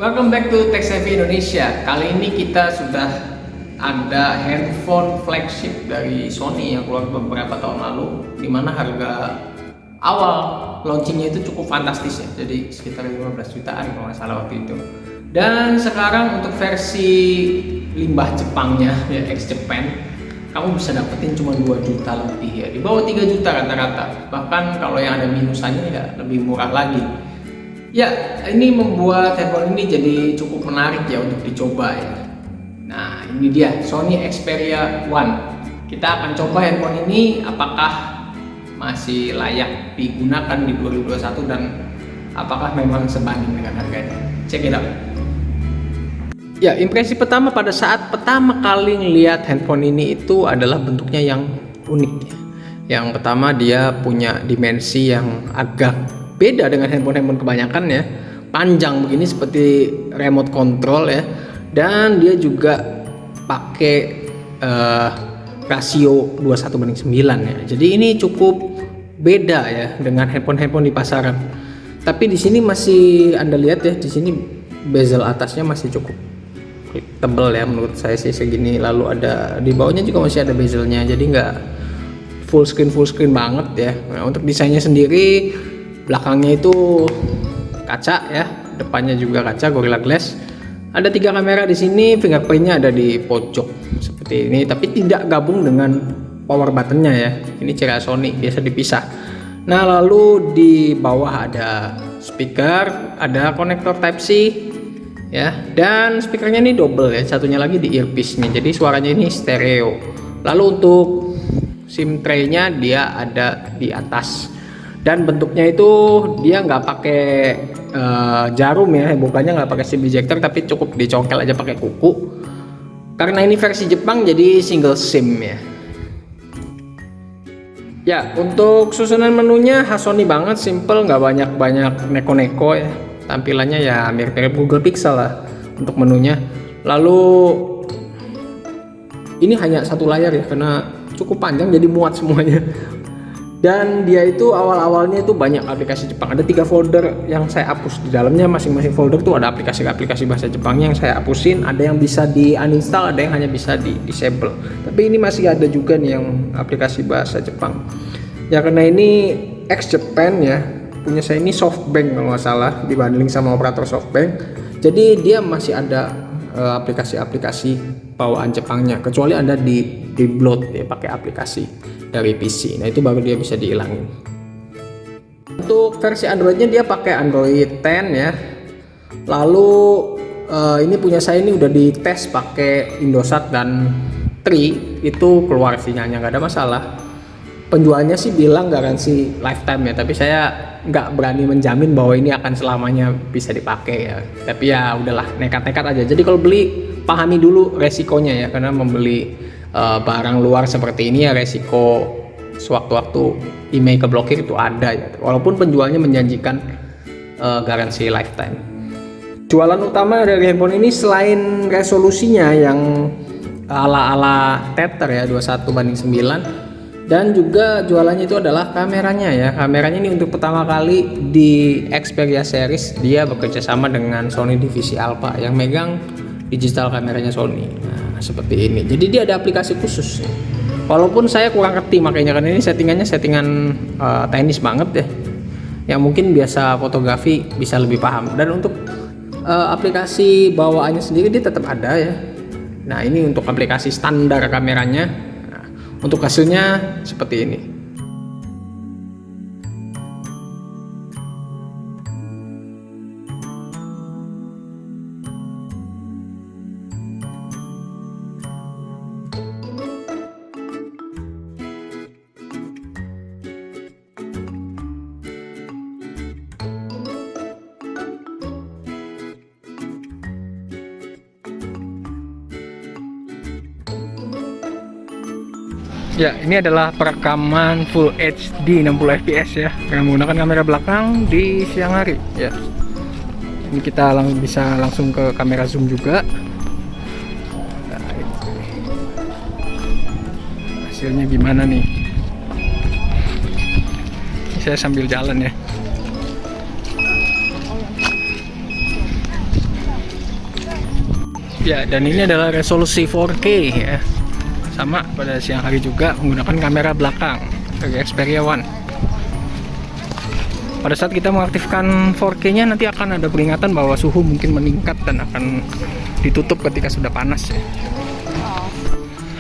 Welcome back to Tech Savvy Indonesia. Kali ini kita sudah ada handphone flagship dari Sony yang keluar beberapa tahun lalu, dimana harga awal launchingnya itu cukup fantastis ya, jadi sekitar 15 jutaan kalau nggak salah waktu itu. Dan sekarang untuk versi limbah Jepangnya ya, ex Japan, kamu bisa dapetin cuma 2 juta lebih ya, di bawah 3 juta rata-rata. Bahkan kalau yang ada minusannya ya lebih murah lagi. Ya, ini membuat handphone ini jadi cukup menarik ya untuk dicoba ya. Nah, ini dia Sony Xperia One. Kita akan coba handphone ini apakah masih layak digunakan di 2021 dan apakah memang sebanding dengan harganya. Check it out. Ya, impresi pertama pada saat pertama kali ngelihat handphone ini itu adalah bentuknya yang unik ya. Yang pertama, dia punya dimensi yang agak beda dengan handphone kebanyakan ya, panjang begini seperti remote control ya, dan dia juga pakai rasio 21:9 ya. Jadi ini cukup beda ya dengan handphone di pasaran. Tapi di sini masih Anda lihat ya, di sini bezel atasnya masih cukup tebal ya menurut saya sih segini. Lalu ada di bawahnya juga masih ada bezelnya, jadi nggak full screen banget ya. Nah, untuk desainnya sendiri, belakangnya itu kaca ya, depannya juga kaca Gorilla Glass. Ada 3 kamera di sini, fingerprintnya ada di pojok seperti ini, tapi tidak gabung dengan power buttonnya ya. Ini ciri Sony, biasa dipisah. Nah, lalu di bawah ada speaker, ada konektor Type C ya, dan speakernya ini double ya, satunya lagi di earpiece-nya, jadi suaranya ini stereo. Lalu untuk SIM tray-nya dia ada di atas. Dan bentuknya itu dia nggak pakai jarum ya, bukannya nggak pakai SIM ejector, tapi cukup dicongkel aja pakai kuku. Karena ini versi Jepang jadi single SIM ya. Ya, untuk susunan menunya khas Sony banget, simple, nggak banyak neko-neko ya. Tampilannya ya mirip-mirip Google Pixel lah untuk menunya. Lalu ini hanya satu layar ya, karena cukup panjang jadi muat semuanya. Dan dia itu awal-awalnya itu banyak aplikasi Jepang. Ada 3 folder yang saya hapus di dalamnya. Masing-masing folder tuh ada aplikasi-aplikasi bahasa Jepangnya yang saya hapusin. Ada yang bisa di uninstall, ada yang hanya bisa di disable. Tapi ini masih ada juga nih yang aplikasi bahasa Jepang. Ya karena ini ex Japan ya, punya saya ini SoftBank kalau nggak salah, dibanding sama operator SoftBank. Jadi dia masih ada aplikasi-aplikasi bawaan Jepangnya, kecuali Anda di download ya pakai aplikasi dari PC. Nah, itu baru dia bisa dihilangin. Untuk versi Androidnya dia pakai Android 10 ya. Lalu ini punya saya ini udah dites pakai Indosat dan Tri, itu keluar sinyalnya nggak ada masalah. Penjualnya sih bilang garansi lifetime ya, tapi saya nggak berani menjamin bahwa ini akan selamanya bisa dipakai ya. Tapi ya udahlah, nekat-nekat aja. Jadi kalau beli, pahami dulu resikonya ya, karena membeli barang luar seperti ini ya resiko sewaktu-waktu email keblokir itu ada ya. Walaupun penjualnya menjanjikan garansi lifetime. Jualan utama dari handphone ini selain resolusinya yang ala-ala Tether ya 21:9, dan juga jualannya itu adalah kameranya ya. Kameranya ini untuk pertama kali di Xperia series dia bekerja sama dengan Sony divisi Alpha yang megang digital kameranya Sony. Nah, seperti ini. Jadi dia ada aplikasi khusus. Walaupun saya kurang ngerti makanya, karena ini settingannya teknis banget ya. Yang mungkin biasa fotografi bisa lebih paham. Dan untuk aplikasi bawaannya sendiri dia tetap ada ya. Nah, ini untuk aplikasi standar kameranya. Nah, untuk hasilnya seperti ini. Ya, ini adalah perekaman Full HD 60 fps ya, dengan menggunakan kamera belakang di siang hari ya. Ini kita bisa langsung ke kamera zoom juga. Nah, hasilnya gimana nih? Saya sambil jalan ya. Ya, dan ini adalah resolusi 4K ya. Sama pada siang hari juga menggunakan kamera belakang dari Xperia One. Pada saat kita mengaktifkan 4K-nya nanti akan ada peringatan bahwa suhu mungkin meningkat dan akan ditutup ketika sudah panas ya.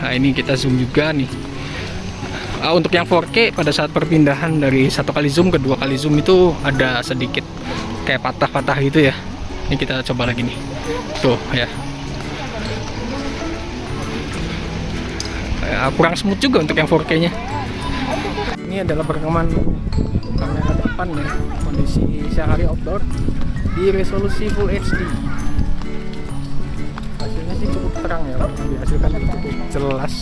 Nah, ini kita zoom juga nih. Untuk yang 4K pada saat perpindahan dari 1 kali zoom ke 2 kali zoom itu ada sedikit kayak patah-patah gitu ya. Ini kita coba lagi nih. Tuh ya. Kurang smooth juga untuk yang 4K-nya. Ini adalah perekaman kamera depan ya, kondisi siang hari outdoor di resolusi Full HD. Hasilnya sih cukup terang ya, dihasilkan cukup jelas.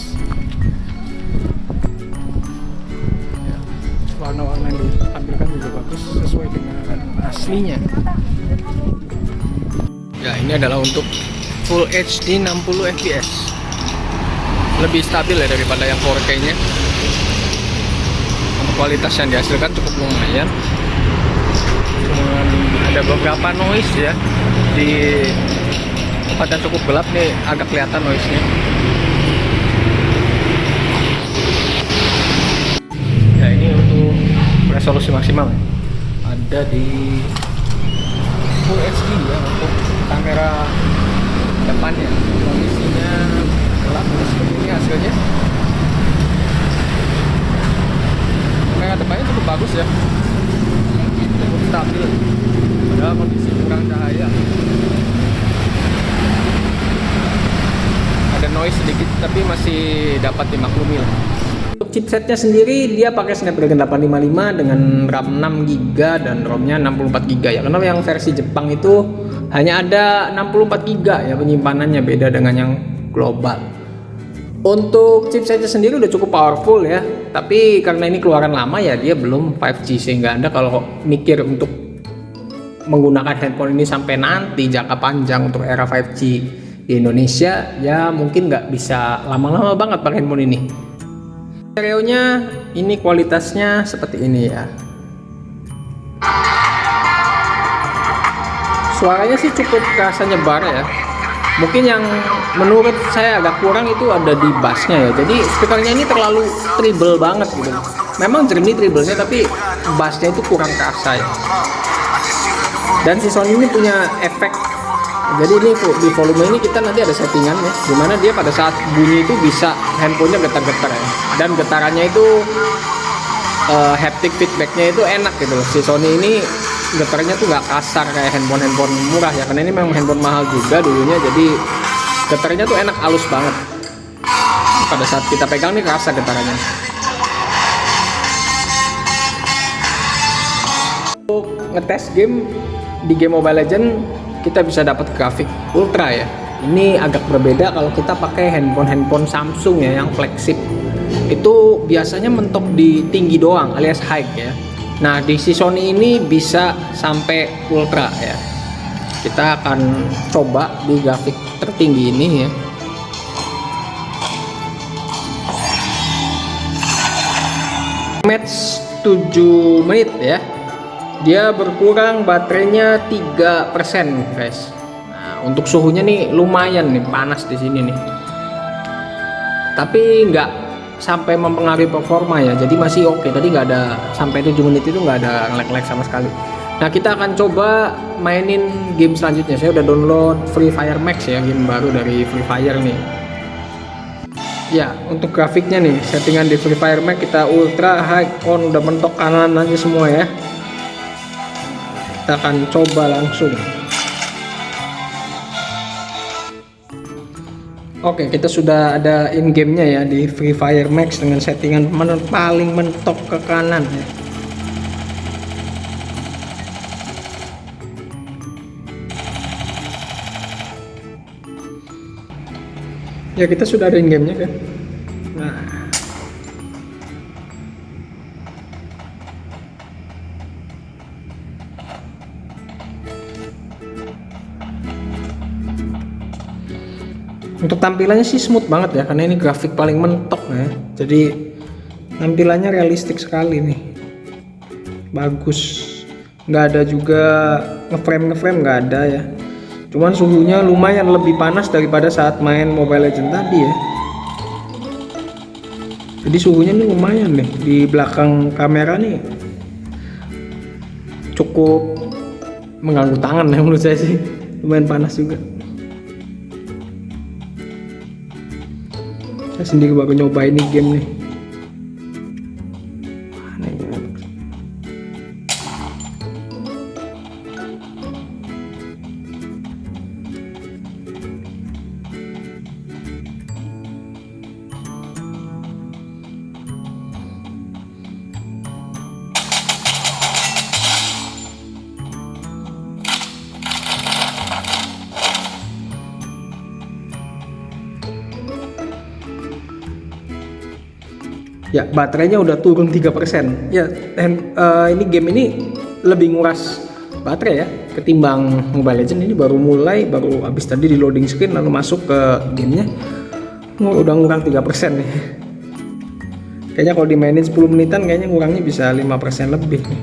Ya, warna-warna yang ditampilkan juga bagus sesuai dengan aslinya. Ya, ini adalah untuk Full HD 60 fps. Lebih stabil ya daripada yang 4K-nya. Untuk kualitas yang dihasilkan cukup lumayan. Cuman ada beberapa noise ya di tempat yang cukup gelap nih, agak kelihatan noise-nya. Ya, ini untuk resolusi maksimal ada di Full HD ya untuk kamera depannya. Kondisinya gelap seperti ini hasilnya. Kamera depannya cukup bagus ya, cukup stabil padahal kondisi kurang cahaya. Ada noise sedikit tapi masih dapat dimaklumi lah. Untuk chipsetnya sendiri dia pakai Snapdragon 855 dengan RAM 6GB dan ROM-nya 64GB ya. Karena yang versi Jepang itu hanya ada 64GB ya penyimpanannya, beda dengan yang global. Untuk chipsetnya sendiri udah cukup powerful ya, tapi karena ini keluaran lama ya dia belum 5G, sehingga Anda kalau mikir untuk menggunakan handphone ini sampai nanti jangka panjang untuk era 5G di Indonesia ya mungkin nggak bisa lama-lama banget pakai handphone ini. Stereonya ini kualitasnya seperti ini ya. Suaranya sih cukup kerasa nyebar ya. Mungkin yang menurut saya agak kurang itu ada di bassnya ya. Jadi speakernya ini terlalu treble banget gitu. Memang jernih treble-nya tapi bassnya itu kurang kerasa ya. Dan si Sony ini punya efek. Jadi ini di volume ini kita nanti ada settingan ya, dimana dia pada saat bunyi itu bisa handphonenya getar-getar ya. Dan getarannya itu haptic feedbacknya itu enak gitu loh. Si Sony ini getarnya tuh nggak kasar kayak handphone murah ya, karena ini memang handphone mahal juga dulunya, jadi getarnya tuh enak, halus banget. Pada saat kita pegang nih kerasa getarannya. Untuk ngetes game di game Mobile Legends kita bisa dapat grafik ultra ya. Ini agak berbeda kalau kita pakai handphone Samsung ya yang flagship. Itu biasanya mentok di tinggi doang alias high ya. Nah di si Sony ini bisa sampai ultra ya. Kita akan coba di grafik tertinggi ini ya. Match 7 menit ya. Dia berkurang baterainya 3% guys. Nah untuk suhunya nih lumayan nih, panas di sini nih. Tapi nggak sampai mempengaruhi performa ya, jadi masih oke. Tadi nggak ada, sampai 7 menit itu nggak ada lag-lag sama sekali. Nah kita akan coba mainin game selanjutnya. Saya udah download Free Fire Max ya, game baru dari Free Fire nih ya. Untuk grafiknya nih, settingan di Free Fire Max kita ultra high on, udah mentok kanan aja semua ya. Kita akan coba langsung. Oke, kita sudah ada in gamenya ya di Free Fire Max dengan settingan paling mentok ke kanan ya. Ya kita sudah ada in gamenya kan. Nah, untuk tampilannya sih smooth banget ya, karena ini grafik paling mentok ya. Jadi tampilannya realistik sekali nih, bagus. Nggak ada juga ngeframe nggak ada ya. Cuman suhunya lumayan lebih panas daripada saat main Mobile Legends tadi ya. Jadi suhunya nih lumayan nih di belakang kamera nih, cukup mengganggu tangan ya menurut saya sih, lumayan panas juga. Saya sendiri baru nyoba ini game nih. Ya, baterainya udah turun 3%. Ya, dan ini game ini lebih nguras baterai ya ketimbang Mobile Legends. Ini baru habis tadi di loading screen lalu masuk ke gamenya. Udah ngurang 3% nih. Kayaknya kalau dimainin 10 menitan kayaknya ngurangnya bisa 5% lebih nih.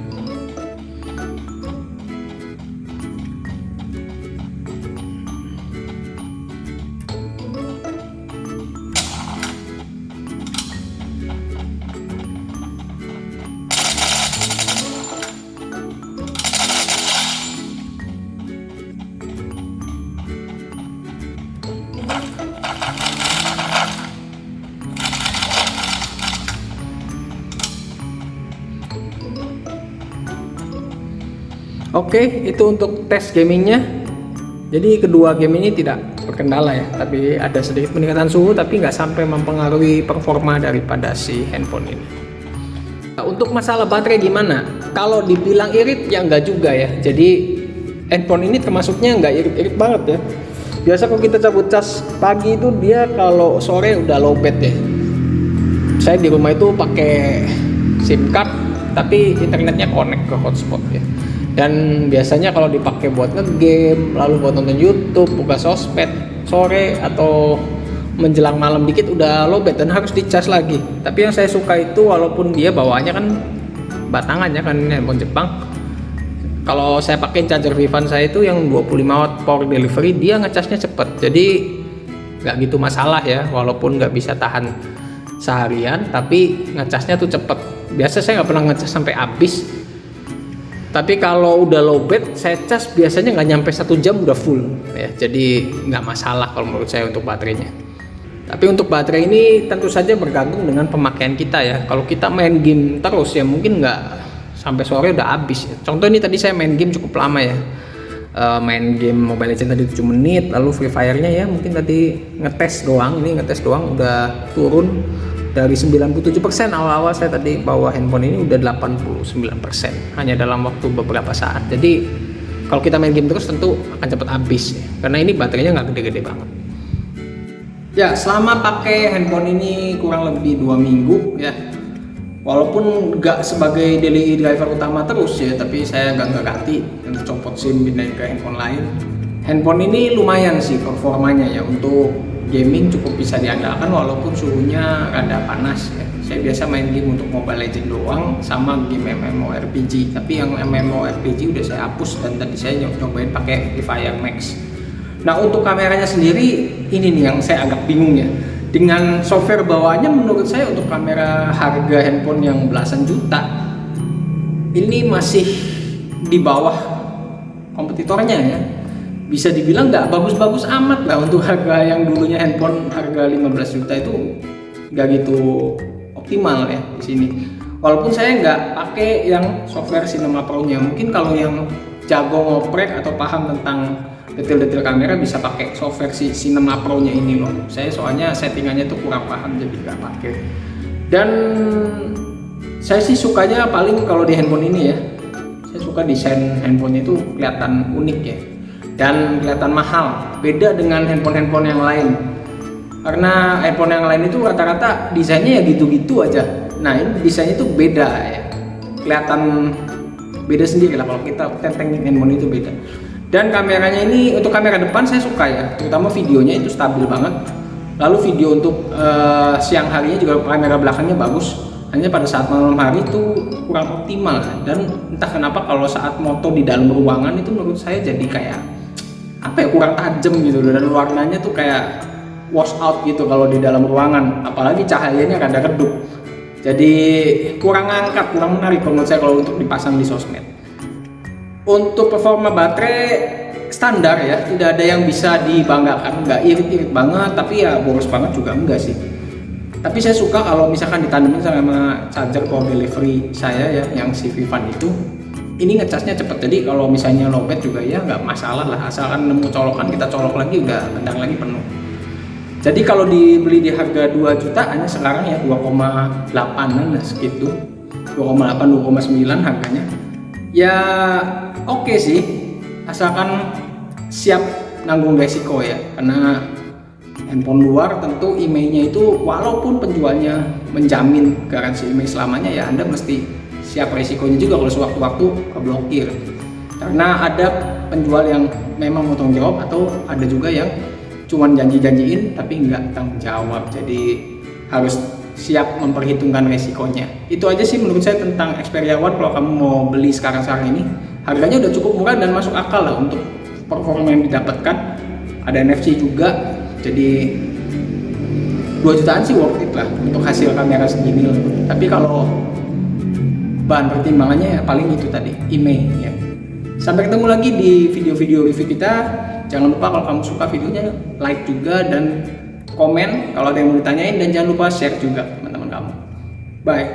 Oke, itu untuk tes gamingnya. Jadi kedua game ini tidak berkendala ya, tapi ada sedikit peningkatan suhu, tapi nggak sampai mempengaruhi performa daripada si handphone ini. Nah, untuk masalah baterai gimana? Kalau dibilang irit ya nggak juga ya. Jadi handphone ini termasuknya nggak irit-irit banget ya. Biasa kalau kita cabut cas pagi itu dia kalau sore udah lowbat ya. Saya di rumah itu pakai SIM card, tapi internetnya connect ke hotspot ya. Dan biasanya kalau dipakai buat ngegame, lalu buat nonton YouTube, buka sosmed sore atau menjelang malam dikit udah lowbat dan harus dicas lagi. Tapi yang saya suka itu walaupun dia bawaannya kan batangannya kan handphone Jepang. Kalau saya pakai charger Vivan saya itu yang 25 watt power delivery, dia ngecasnya cepet. Jadi nggak gitu masalah ya, walaupun nggak bisa tahan seharian, tapi ngecasnya tuh cepet. Biasa saya nggak pernah ngecas sampai habis. Tapi kalau udah lowbat, saya cas biasanya nggak nyampe 1 jam udah full ya. Jadi nggak masalah kalau menurut saya untuk baterainya. Tapi untuk baterai ini tentu saja bergantung dengan pemakaian kita ya. Kalau kita main game terus ya mungkin nggak sampai sore udah habis. Contoh ini tadi saya main game cukup lama ya. Main game Mobile Legends tadi 7 menit, lalu Free Fire-nya ya mungkin tadi ngetes doang udah turun dari 97%. Awal-awal saya tadi bawa handphone ini udah 89% hanya dalam waktu beberapa saat. Jadi kalau kita main game terus tentu akan cepat habis ya, karena ini baterainya nggak gede-gede banget. Ya, selama pakai handphone ini kurang lebih 2 minggu ya, walaupun nggak sebagai daily driver utama terus ya, tapi saya nggak ganti, untuk copot SIM pindahin ke handphone lain. Handphone ini lumayan sih performanya ya, untuk gaming cukup bisa diandalkan walaupun suhunya rada panas ya. Saya biasa main game untuk Mobile Legends doang sama game MMORPG, tapi yang MMORPG udah saya hapus dan tadi saya nyobain pakai Free Fire Max. Nah, untuk kameranya sendiri ini nih yang saya agak bingung ya. Dengan software bawaannya menurut saya untuk kamera harga handphone yang belasan juta ini masih di bawah kompetitornya ya. Bisa dibilang nggak bagus-bagus amat lah untuk harga yang dulunya handphone harga 15 juta itu nggak gitu optimal ya di sini. Walaupun saya nggak pakai yang software Cinema Pro-nya, mungkin kalau yang jago ngoprek atau paham tentang detail-detail kamera bisa pakai software si Cinema Pro-nya ini loh. Saya soalnya settingannya tuh kurang paham jadi nggak pakai. Dan saya sih sukanya paling kalau di handphone ini ya, saya suka desain handphonenya itu kelihatan unik ya. Dan kelihatan mahal, beda dengan handphone-handphone yang lain. Karena handphone yang lain itu rata-rata desainnya ya gitu-gitu aja. Nah, ini desainnya itu beda ya, kelihatan beda sendiri lah kalau kita tentengin handphone itu beda. Dan kameranya ini untuk kamera depan saya suka ya, terutama videonya itu stabil banget. Lalu video untuk siang harinya juga kamera belakangnya bagus. Hanya pada saat malam hari itu kurang optimal. Dan entah kenapa kalau saat moto di dalam ruangan itu menurut saya jadi kayak apa ya, kurang tajam gitu, dan warnanya tuh kayak wash out gitu kalau di dalam ruangan, apalagi cahayanya rada redup, jadi kurang angkat, kurang menarik menurut saya kalau untuk dipasang di sosmed. Untuk performa baterai standar ya, tidak ada yang bisa dibanggakan, nggak irit-irit banget tapi ya boros banget juga enggak sih. Tapi saya suka kalau misalkan ditandamin sama charger power delivery saya ya, yang si Vivan itu, ini ngecasnya cepet, jadi kalau misalnya lowbat juga ya nggak masalah lah, asalkan nemu colokan kita colok lagi udah bentar lagi penuh. Jadi kalau dibeli di harga 2 jutaan sekarang ya 2,8an segitu, 2,8 2,9 harganya ya oke sih, asalkan siap nanggung resiko ya, karena handphone luar tentu IMEI-nya itu walaupun penjualnya menjamin garansi IMEI selamanya, ya Anda mesti siap resikonya juga kalau sewaktu-waktu keblokir, karena ada penjual yang memang mau tanggung jawab, atau ada juga yang cuman janji-janjiin tapi nggak tanggung jawab, jadi harus siap memperhitungkan resikonya. Itu aja sih menurut saya tentang Xperia One. Kalau kamu mau beli sekarang ini, harganya udah cukup murah dan masuk akal lah untuk performa yang didapatkan, ada NFC juga, jadi 2 jutaan sih worth it lah untuk hasil kamera segini lah. Tapi kalau bahan pertimbangannya ya paling itu tadi, IMEI ya. Sampai ketemu lagi di video-video review kita. Jangan lupa kalau kamu suka videonya, like juga dan komen kalau ada yang mau ditanyain, dan jangan lupa share juga teman-teman kamu. Bye.